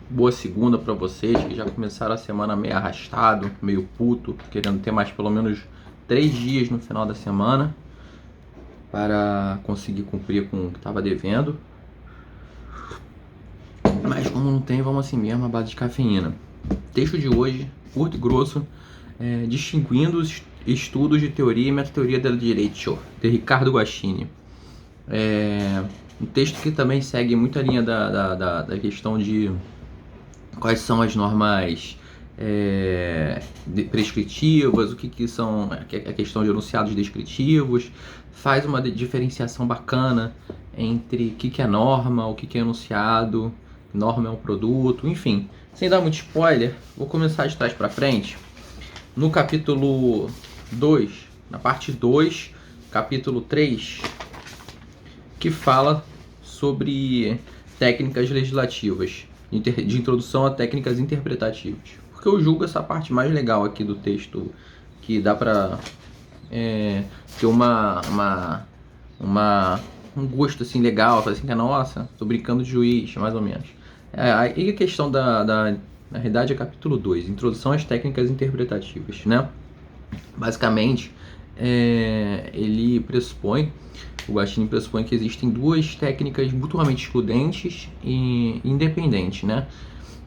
Boa segunda para vocês que já começaram a semana meio arrastado, meio puto, querendo ter mais pelo menos 3 dias no final da semana para conseguir cumprir com o que estava devendo. Mas como não tem, vamos assim mesmo, a base de cafeína. Texto de hoje, curto e grosso, distinguindo os estudos de teoria e metateoria del direito, de Ricardo Guaxinim. Um texto que também segue muito a linha da questão de quais são as normas prescritivas, o que são a questão de enunciados descritivos, faz uma diferenciação bacana entre o que é norma, o que é enunciado, norma é um produto, enfim. Sem dar muito spoiler, vou começar de trás para frente. No capítulo 2, na parte 2, capítulo 3, que fala sobre técnicas legislativas, de introdução a técnicas interpretativas. Porque eu julgo essa parte mais legal aqui do texto, que dá para ter um gosto assim legal, falar assim, nossa, tô brincando de juiz, mais ou menos. Aí a questão na realidade é capítulo 2, introdução às técnicas interpretativas, né? Basicamente, ele pressupõe, o Guaxinim pressupõe que existem duas técnicas mutuamente excludentes e independentes, né?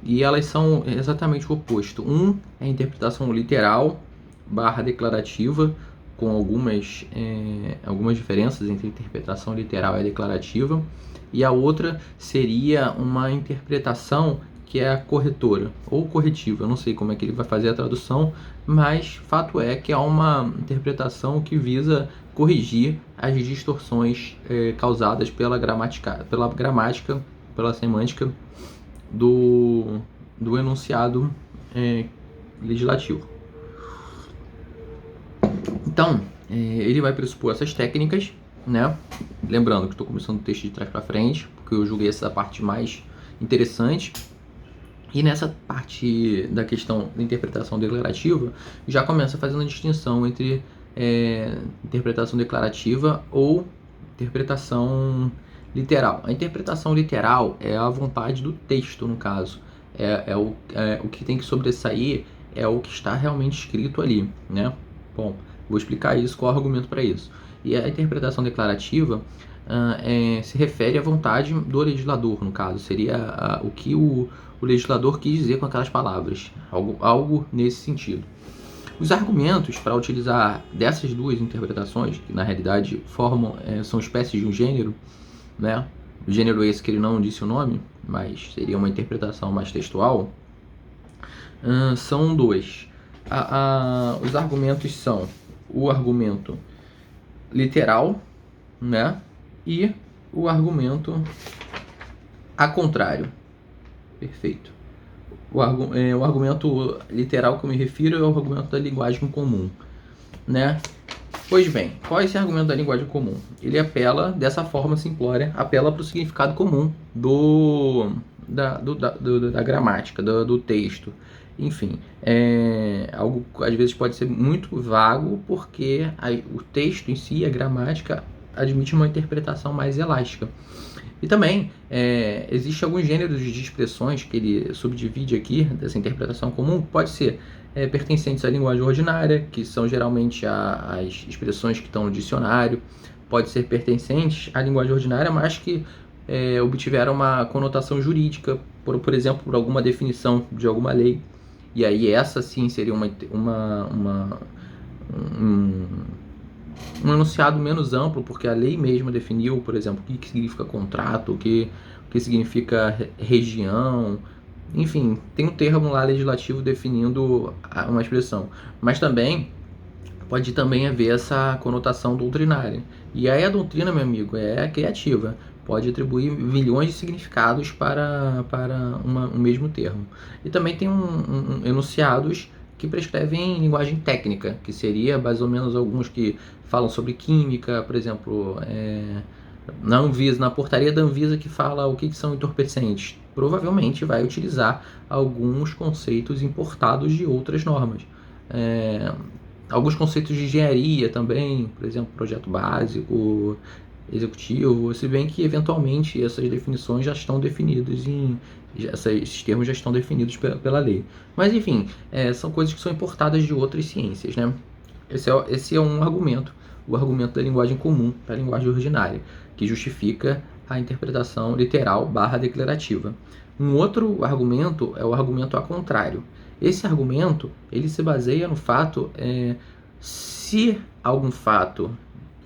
E elas são exatamente o oposto. Um é a interpretação literal / declarativa, com algumas diferenças entre interpretação literal e declarativa. E a outra seria uma interpretação que é a corretora ou corretiva. Eu não sei como é que ele vai fazer a tradução, mas fato é que é uma interpretação que visa corrigir as distorções causadas pela gramática, pela semântica do enunciado legislativo. Então, ele vai pressupor essas técnicas, né? Lembrando que estou começando o texto de trás para frente, porque eu julguei essa parte mais interessante. E nessa parte da questão da interpretação declarativa, já começa fazendo a distinção entre interpretação declarativa ou interpretação literal. A interpretação literal é a vontade do texto, no caso. O que tem que sobressair é o que está realmente escrito ali, né? Bom, vou explicar isso, qual é o argumento para isso. E a interpretação declarativa se refere à vontade do legislador, no caso. Seria o que o legislador quis dizer com aquelas palavras. Algo nesse sentido. Os argumentos para utilizar dessas duas interpretações, que na realidade são espécies de um gênero, né? O gênero esse que ele não disse o nome, mas seria uma interpretação mais textual, são dois. Os argumentos são o argumento literal, né? E o argumento a contrário. Perfeito. O argumento literal que eu me refiro é o argumento da linguagem comum, né? Pois bem, qual é esse argumento da linguagem comum? Ele apela, dessa forma simplória, apela para o significado comum da gramática, do texto. Enfim, algo às vezes pode ser muito vago, porque o texto em si, a gramática, admite uma interpretação mais elástica. E também existem alguns gêneros de expressões que ele subdivide aqui, dessa interpretação comum, pode ser pertencentes à linguagem ordinária, que são geralmente as expressões que estão no dicionário, pode ser pertencentes à linguagem ordinária, mas que obtiveram uma conotação jurídica, por exemplo, por alguma definição de alguma lei. E aí essa sim seria um enunciado menos amplo, porque a lei mesma definiu, por exemplo, o que significa contrato, o que significa região, enfim, tem um termo lá legislativo definindo uma expressão. Mas também pode também haver essa conotação doutrinária. E aí a doutrina, meu amigo, é criativa. Pode atribuir milhões de significados para um mesmo termo. E também tem enunciados que prescrevem linguagem técnica, que seria mais ou menos alguns que falam sobre química, por exemplo, na Anvisa, na portaria da Anvisa que fala o que são entorpecentes. Provavelmente vai utilizar alguns conceitos importados de outras normas. Alguns conceitos de engenharia também, por exemplo, projeto básico, executivo, se bem que eventualmente essas definições já estão definidas esses termos já estão definidos pela lei. Mas enfim, são coisas que são importadas de outras ciências, né? Esse é um argumento, o argumento da linguagem comum, da linguagem ordinária, que justifica a interpretação literal / declarativa. Um outro argumento é o argumento a contrário. Esse argumento ele se baseia no fato se algum fato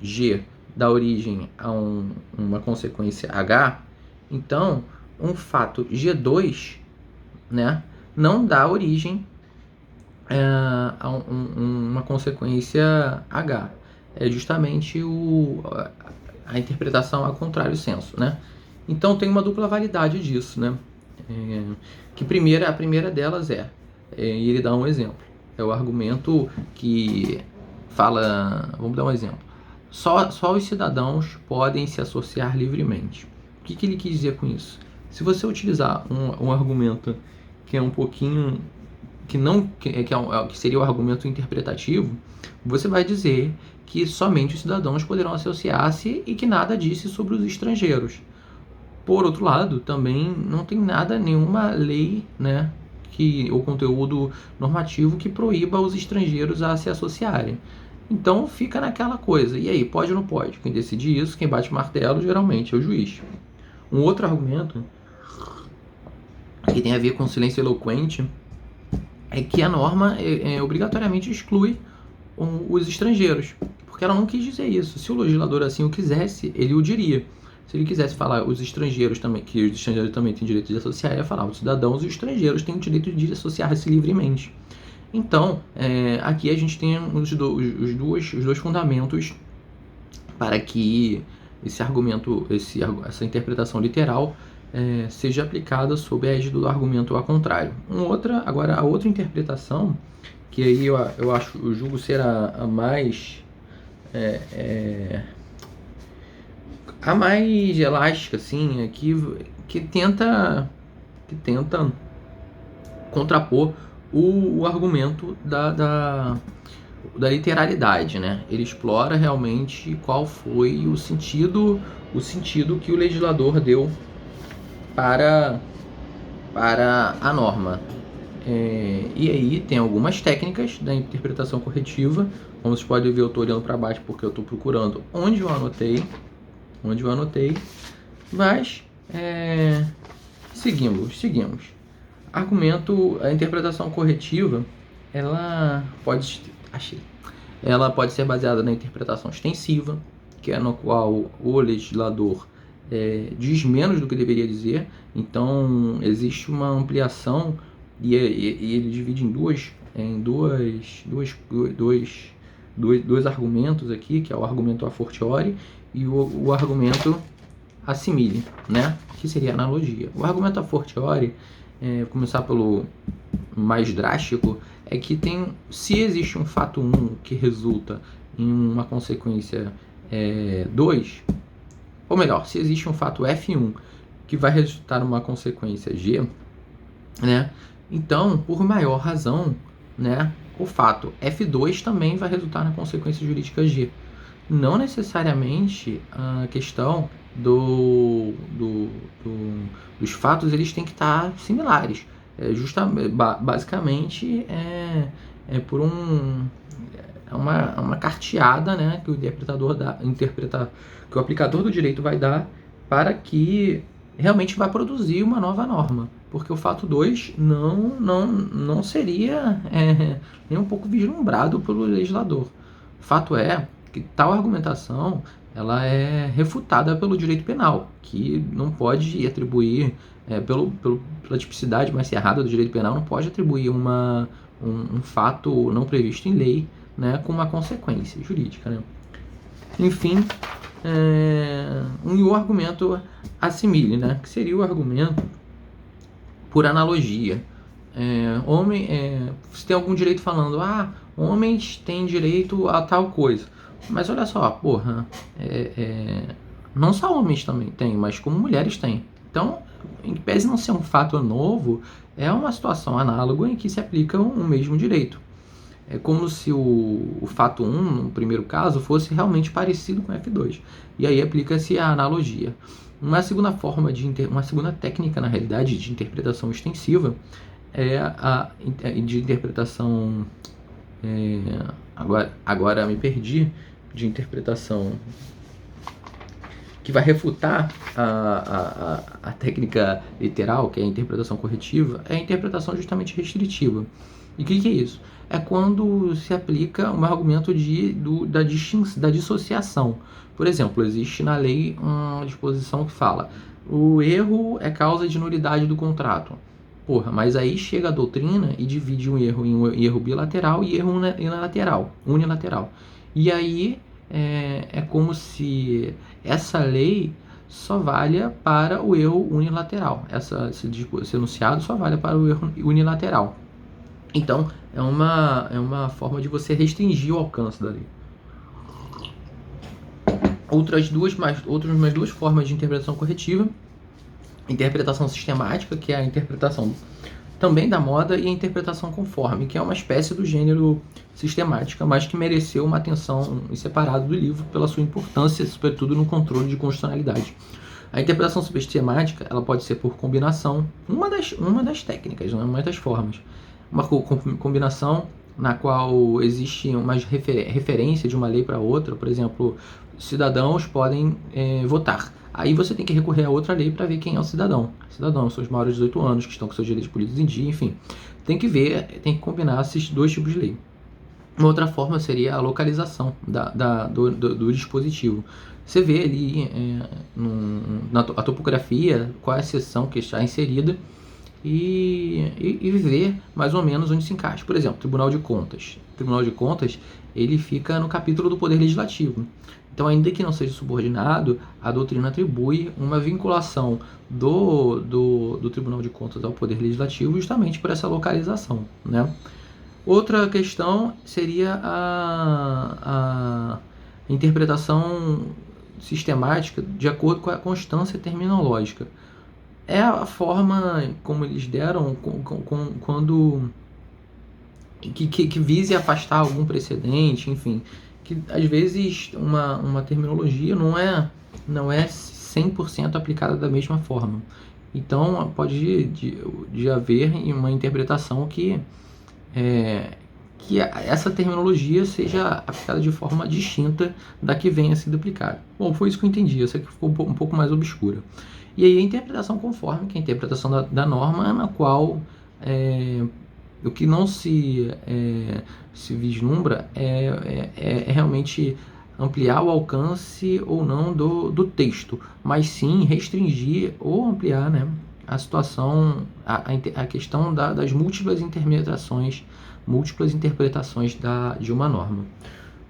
G dá origem a uma consequência H, então um fato G2, né, não dá origem a uma consequência H. É justamente a interpretação a contrário sensu, né? Então tem uma dupla validade disso, né? A primeira delas e ele dá um exemplo. É o argumento que fala, vamos dar um exemplo. Só os cidadãos podem se associar livremente. O que ele quis dizer com isso? Se você utilizar um argumento que é um pouquinho que seria o argumento interpretativo, você vai dizer que somente os cidadãos poderão associar-se e que nada disse sobre os estrangeiros. Por outro lado, também não tem nenhuma lei, né, ou conteúdo normativo que proíba os estrangeiros a se associarem. Então fica naquela coisa. E aí, pode ou não pode? Quem decide isso, quem bate martelo, geralmente é o juiz. Um outro argumento que tem a ver com silêncio eloquente é que a norma obrigatoriamente exclui os estrangeiros, porque ela não quis dizer isso. Se o legislador assim o quisesse, ele o diria. Se ele quisesse falar os estrangeiros também, que os estrangeiros também têm direito de associar, ele ia falar os cidadãos e os estrangeiros têm o direito de associar-se livremente. Então, aqui a gente tem os dois fundamentos para que esse argumento, essa interpretação literal seja aplicada sob a égide do argumento ao contrário. Agora, a outra interpretação, que aí eu julgo ser a mais elástica, assim, que tenta contrapor o argumento da literalidade, né? Ele explora realmente qual foi o sentido que o legislador deu para a norma. E aí tem algumas técnicas da interpretação corretiva. Como vocês podem ver, eu estou olhando para baixo porque eu estou procurando onde eu anotei. Mas seguimos. A interpretação corretiva, ela pode ser baseada na interpretação extensiva, que é no qual o legislador diz menos do que deveria dizer. Então existe uma ampliação e ele divide em dois argumentos aqui, que é o argumento a fortiori e o argumento a simile, né? Que seria a analogia. O argumento a fortiori, começar pelo mais drástico, é que se existe um fato 1 que resulta em uma consequência 2, ou melhor, se existe um fato F1 que vai resultar numa consequência G, né? Então, por maior razão, né, o fato F2 também vai resultar na consequência jurídica G. Não necessariamente a questão dos fatos eles têm que estar similares. Basicamente por uma carteada, né, que o que o aplicador do direito vai dar para que realmente vai produzir uma nova norma, porque o fato 2 não seria nem um pouco vislumbrado pelo legislador. O fato é que tal argumentação ela é refutada pelo direito penal, que não pode atribuir, pela tipicidade mais cerrada do direito penal, não pode atribuir um fato não previsto em lei, né, com uma consequência jurídica, né? Enfim, o argumento assimile, né, que seria o argumento por analogia. Se tem algum direito falando, homens têm direito a tal coisa, mas olha só, não só homens também têm, mas como mulheres têm. Então, em pese de não ser um fato novo, é uma situação análoga em que se aplica o mesmo direito. É como se o fato 1, no primeiro caso, fosse realmente parecido com F2. E aí aplica-se a analogia. Uma segunda uma segunda técnica, na realidade, de interpretação extensiva é a de interpretação. Agora me perdi. De interpretação que vai refutar a técnica literal, que é a interpretação corretiva, é a interpretação justamente restritiva. E o que é isso? É quando se aplica um argumento da dissociação. Por exemplo, existe na lei uma disposição que fala: o erro é causa de nulidade do contrato. Porra, mas aí chega a doutrina e divide um erro em um erro bilateral e erro unilateral. E aí é como se essa lei só valha para o erro unilateral. Esse enunciado só vale para o erro unilateral. Então, é uma forma de você restringir o alcance da lei. Outras mais duas formas de interpretação corretiva: interpretação sistemática, que é a interpretação também da moda, e a interpretação conforme, que é uma espécie do gênero sistemática, mas que mereceu uma atenção em separado do livro pela sua importância, sobretudo no controle de constitucionalidade. A interpretação sistemática, ela pode ser por combinação, uma das técnicas, né, uma das formas. Uma combinação na qual existe uma referência de uma lei para outra. Por exemplo, cidadãos podem votar. Aí você tem que recorrer a outra lei para ver quem é o cidadão. Cidadãos são os maiores de 18 anos, que estão com seus direitos políticos em dia, enfim. Tem que combinar esses dois tipos de lei. Uma outra forma seria a localização do dispositivo. Você vê ali na topografia qual é a seção que está inserida e ver mais ou menos onde se encaixa. Por exemplo, Tribunal de Contas. O Tribunal de Contas, ele fica no capítulo do Poder Legislativo. Então, ainda que não seja subordinado, a doutrina atribui uma vinculação do Tribunal de Contas ao Poder Legislativo justamente por essa localização, né? Outra questão seria a interpretação sistemática de acordo com a constância terminológica. É a forma como eles deram quando que vise afastar algum precedente, enfim, que às vezes uma terminologia não é 100% aplicada da mesma forma. Então pode de haver uma interpretação que essa terminologia seja aplicada de forma distinta da que venha sido aplicada. Bom, foi isso que eu entendi, essa aqui ficou um pouco mais obscura. E aí a interpretação conforme, que é a interpretação da norma, na qual o que não se vislumbra é realmente ampliar o alcance ou não do texto, mas sim restringir ou ampliar, né, a situação, a questão das múltiplas interpretações de uma norma.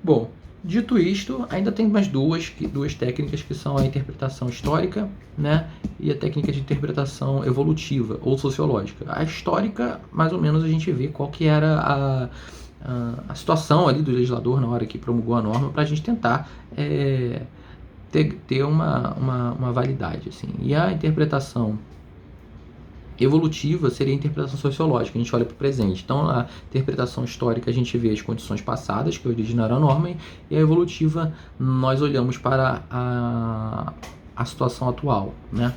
Bom, dito isto, ainda tem mais duas técnicas, que são a interpretação histórica, né, e a técnica de interpretação evolutiva ou sociológica. A histórica, mais ou menos, a gente vê qual que era a situação ali do legislador na hora que promulgou a norma, para a gente tentar ter uma validade, assim. E a interpretação evolutiva seria a interpretação sociológica, a gente olha para o presente. Então, a interpretação histórica, a gente vê as condições passadas que originaram a norma, e a evolutiva, nós olhamos para a situação atual, né?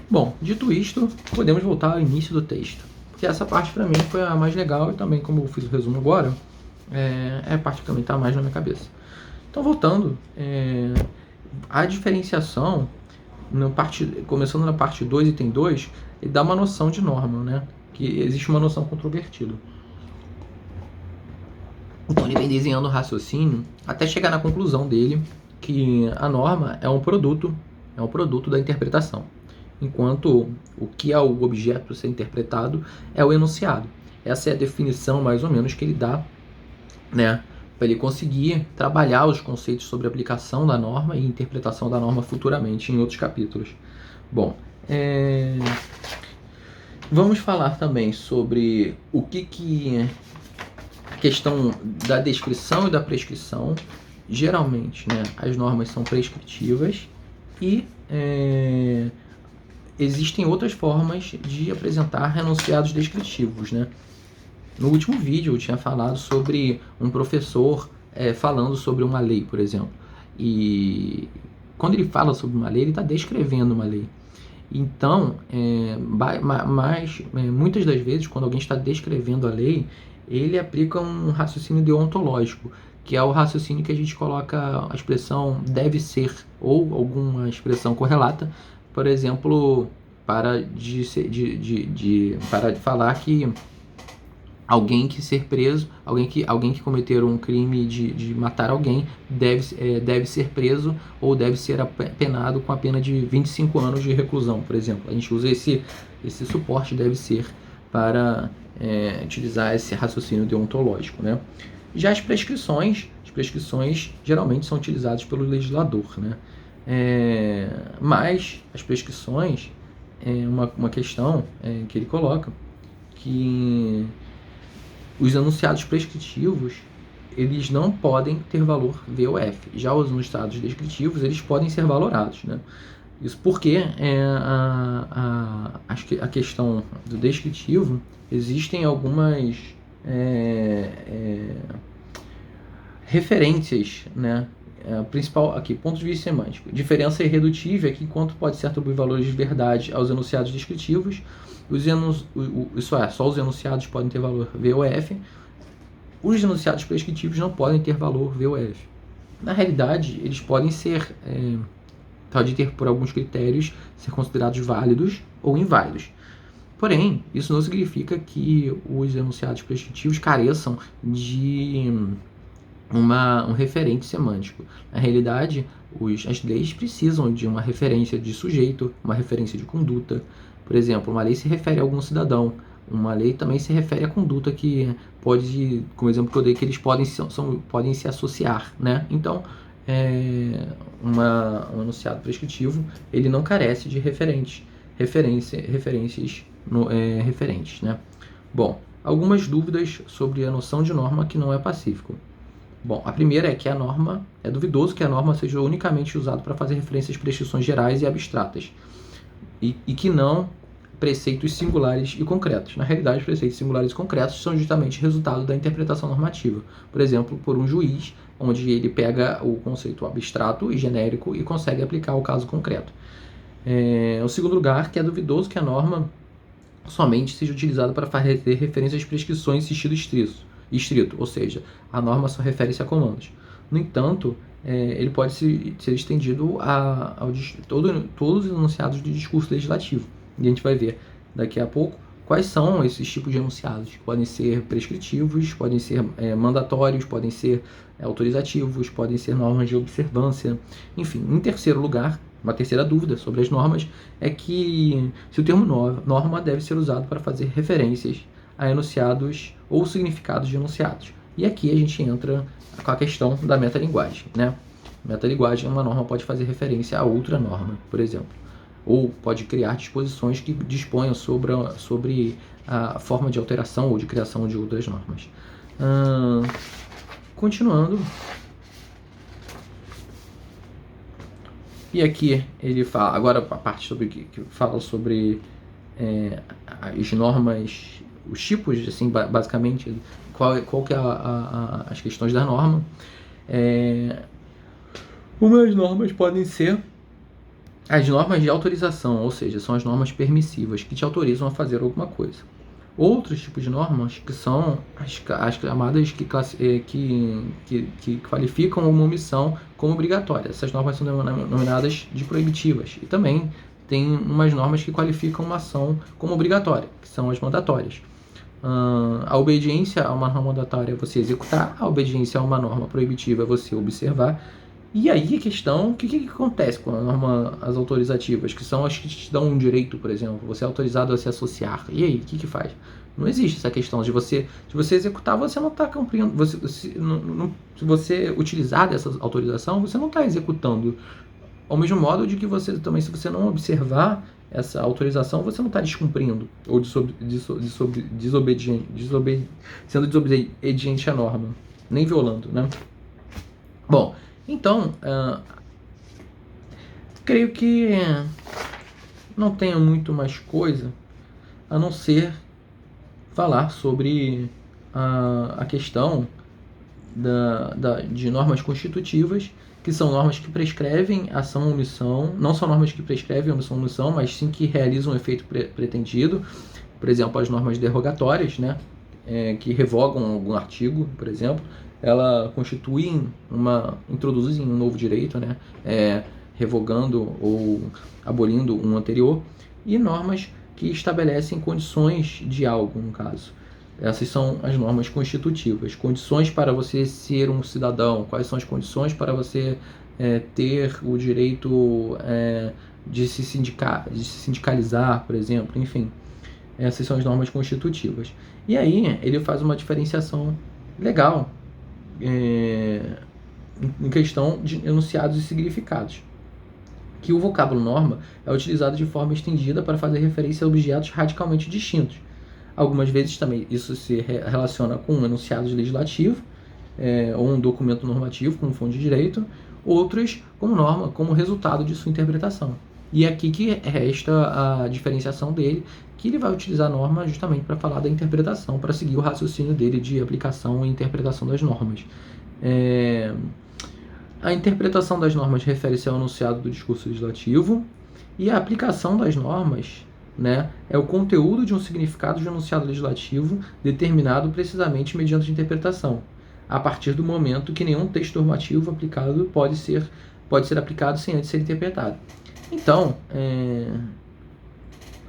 Bom, dito isto, podemos voltar ao início do texto, porque essa parte para mim foi a mais legal, e também, como eu fiz o resumo agora, é a parte que também está mais na minha cabeça. Então, voltando, a diferenciação, começando na parte 2, item 2, ele dá uma noção de norma, né? Que existe uma noção controvertida. Então ele vem desenhando o raciocínio até chegar na conclusão dele que a norma é um produto da interpretação, enquanto o que é o objeto a ser interpretado é o enunciado. Essa é a definição, mais ou menos, que ele dá, né, para ele conseguir trabalhar os conceitos sobre aplicação da norma e interpretação da norma futuramente em outros capítulos. Bom, vamos falar também sobre o que a questão da descrição e da prescrição. Geralmente, né, as normas são prescritivas e existem outras formas de apresentar enunciados descritivos, né? No último vídeo eu tinha falado sobre um professor falando sobre uma lei, por exemplo. E quando ele fala sobre uma lei, ele está descrevendo uma lei. Então, muitas das vezes, quando alguém está descrevendo a lei, ele aplica um raciocínio deontológico, que é o raciocínio que a gente coloca a expressão deve ser, ou alguma expressão correlata, por exemplo, para falar que alguém que ser preso, alguém que cometer um crime de matar alguém deve ser preso ou deve ser penado com a pena de 25 anos de reclusão, por exemplo. A gente usa esse suporte deve ser para utilizar esse raciocínio deontológico, né? Já as prescrições geralmente são utilizadas pelo legislador, né? Mas as prescrições é uma questão que ele coloca que os enunciados prescritivos eles não podem ter valor VOF. Já os enunciados descritivos eles podem ser valorados, né? Isso porque a questão do descritivo existem algumas referências, né? Principal aqui, ponto de vista semântico. Diferença irredutível é que enquanto pode ser atribuir valores de verdade aos enunciados descritivos, só os enunciados podem ter valor VOF, os enunciados prescritivos não podem ter valor VOF. Na realidade, eles podem ter por alguns critérios ser considerados válidos ou inválidos. Porém, isso não significa que os enunciados prescritivos careçam de um referente semântico. Na realidade, as leis precisam de uma referência de sujeito, uma referência de conduta. Por exemplo, uma lei se refere a algum cidadão. Uma lei também se refere à conduta que pode, como exemplo que eu dei, que eles podem se associar, né? Então, um enunciado prescritivo, ele não carece de referências referentes, né? Bom, algumas dúvidas sobre a noção de norma que não é pacífico. Bom, a primeira é que a norma, é duvidoso que a norma seja unicamente usada para fazer referências a prescrições gerais e abstratas, e que não preceitos singulares e concretos. Na realidade, os preceitos singulares e concretos são justamente resultado da interpretação normativa. Por exemplo, por um juiz, onde ele pega o conceito abstrato e genérico e consegue aplicar ao caso concreto. O segundo lugar, que é duvidoso que a norma somente seja utilizada para fazer referências às prescrições em sentido estrito, ou seja, a norma só refere-se a comandos. No entanto, ele pode ser estendido a todos os enunciados de discurso legislativo. E a gente vai ver daqui a pouco quais são esses tipos de enunciados, que podem ser prescritivos, podem ser mandatórios, podem ser autorizativos, podem ser normas de observância, enfim. Em terceiro lugar, uma terceira dúvida sobre as normas é que se o termo norma deve ser usado para fazer referências a enunciados ou significados de enunciados. E aqui a gente entra com a questão da metalinguagem, né? Metalinguagem, uma norma pode fazer referência a outra norma, por exemplo, ou pode criar disposições que disponham sobre a forma de alteração ou de criação de outras normas. Continuando. E aqui ele fala, agora a parte que fala sobre as normas, os tipos, assim, basicamente, qual que é as questões da norma. Umas normas podem ser as normas de autorização, ou seja, são as normas permissivas que te autorizam a fazer alguma coisa. Outros tipos de normas que são as camadas que qualificam uma omissão como obrigatória. Essas normas são denominadas de proibitivas. E também tem umas normas que qualificam uma ação como obrigatória, que são as mandatórias. A obediência a uma norma mandatória é você executar, a obediência a uma norma proibitiva é você observar. E aí a questão, o que acontece com as autorizativas, que são as que te dão um direito, por exemplo, você é autorizado a se associar. E aí, o que faz? Não existe essa questão de você executar, você não está cumprindo, se você utilizar dessa autorização, você não está executando. Ao mesmo modo de que você também, se você não observar essa autorização, você não está descumprindo, ou sendo desobediente à norma, nem violando, né? Bom, então, creio que não tenho muito mais coisa a não ser falar sobre a questão de normas constitutivas, que são normas que prescrevem ação ou omissão, não são normas que prescrevem ação ou omissão, mas sim que realizam o efeito pretendido. Por exemplo, as normas derogatórias, né, que revogam algum artigo, por exemplo, ela introduzem um novo direito, né, revogando ou abolindo um anterior, e normas que estabelecem condições de algo, no caso. Essas são as normas constitutivas. Condições para você ser um cidadão. Quais são as condições para você ter o direito de se sindicalizar, por exemplo. Enfim, essas são as normas constitutivas. E aí ele faz uma diferenciação legal em questão de enunciados e significados. Que o vocábulo norma é utilizado de forma estendida para fazer referência a objetos radicalmente distintos. Algumas vezes também isso se relaciona com um enunciado legislativo ou um documento normativo, como fonte de direito, outros como norma, como resultado de sua interpretação. E é aqui que resta a diferenciação dele, que ele vai utilizar a norma justamente para falar da interpretação, para seguir o raciocínio dele de aplicação e interpretação das normas. A interpretação das normas refere-se ao enunciado do discurso legislativo, e a aplicação das normas, né, é o conteúdo de um significado de um enunciado legislativo determinado precisamente mediante interpretação, a partir do momento que nenhum texto normativo aplicado pode ser aplicado sem antes ser interpretado. Então,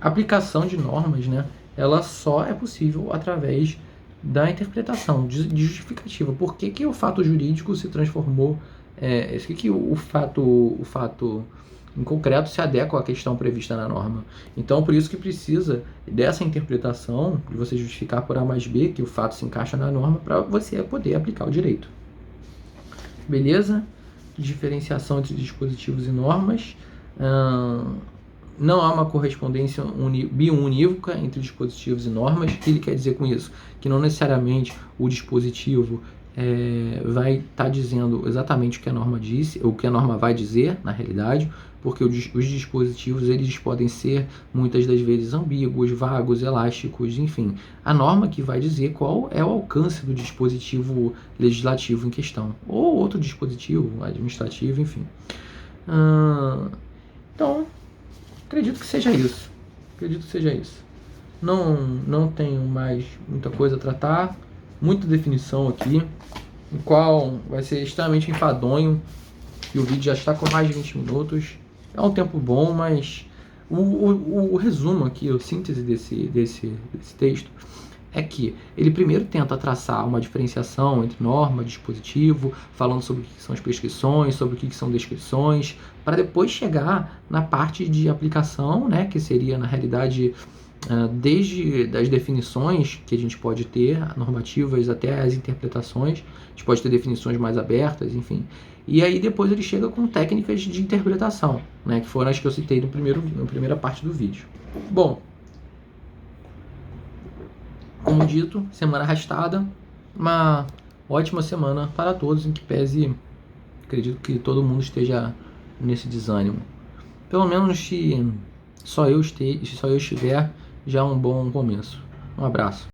a aplicação de normas, né, ela só é possível através da interpretação, de justificativa. Por que o fato jurídico se transformou, que o fato em concreto se adequa à questão prevista na norma. Então, por isso que precisa dessa interpretação, de você justificar por A mais B que o fato se encaixa na norma, para você poder aplicar o direito. Beleza? Diferenciação entre dispositivos e normas. Não há uma correspondência biunívoca entre dispositivos e normas. O que ele quer dizer com isso? Que não necessariamente o dispositivo vai estar dizendo exatamente o que a norma disse, ou o que a norma vai dizer, na realidade, porque os dispositivos eles podem ser, muitas das vezes, ambíguos, vagos, elásticos, enfim. A norma que vai dizer qual é o alcance do dispositivo legislativo em questão, ou outro dispositivo administrativo, enfim. Então, acredito que seja isso. Não tenho mais muita coisa a tratar, muita definição aqui, o qual vai ser extremamente enfadonho, e o vídeo já está com mais de 20 minutos. É um tempo bom, mas o resumo aqui, a síntese desse texto, é que ele primeiro tenta traçar uma diferenciação entre norma e dispositivo, falando sobre o que são as prescrições, sobre o que são descrições, para depois chegar na parte de aplicação, né, que seria, na realidade, desde as definições que a gente pode ter, normativas, até as interpretações. A gente pode ter definições mais abertas, enfim. E aí depois ele chega com técnicas de interpretação, né, que foram as que eu citei na primeira parte do vídeo. Bom, como dito, semana arrastada, uma ótima semana para todos, em que pese, acredito que todo mundo esteja nesse desânimo. Pelo menos se só eu estiver, já é um bom começo. Um abraço.